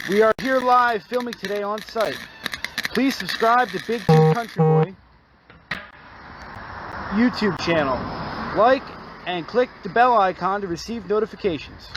We are here live filming today on site. Please subscribe to Big Tim Country Boy YouTube channel. Like and click the bell icon to receive notifications.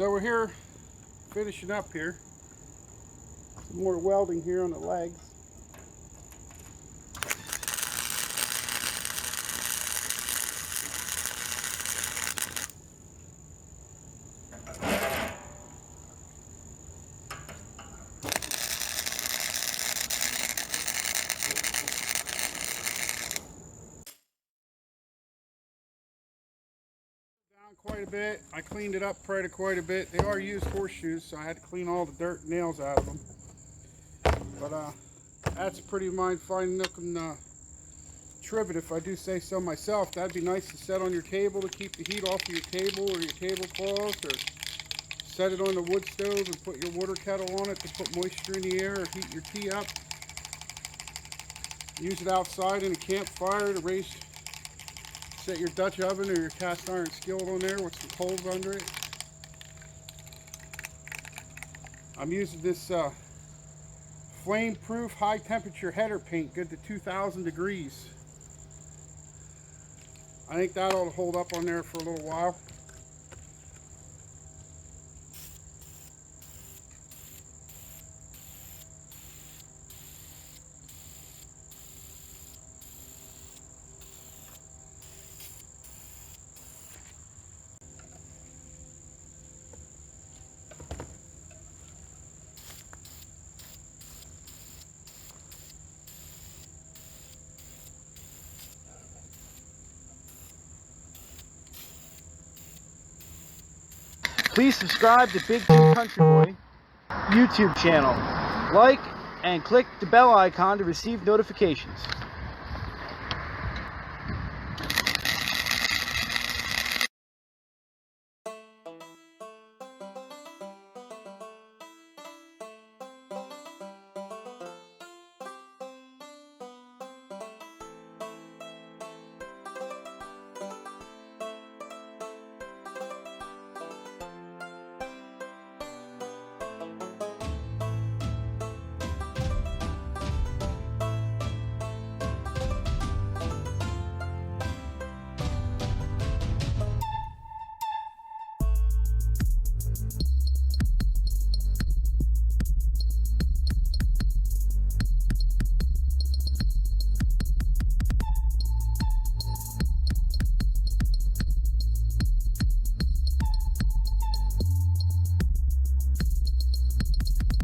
So we're here finishing up here. Some more welding here on the legs. Quite a bit. I cleaned it up quite a bit. They are used horseshoes, so I had to clean all the dirt and nails out of them. But that's pretty fine looking trivet, if I do say so myself. That'd be nice to set on your table to keep the heat off of your table or your tablecloth, or set it on the wood stove and put your water kettle on it to put moisture in the air or heat your tea up. Use it outside in a campfire to set your Dutch oven or your cast iron skillet on there with some coals under it. I'm using this flame-proof high temperature header paint, good to 2,000 degrees. I think that ought to hold up on there for a little while. Please subscribe to Big Two Country Boy YouTube channel. Like and click the bell icon to receive notifications.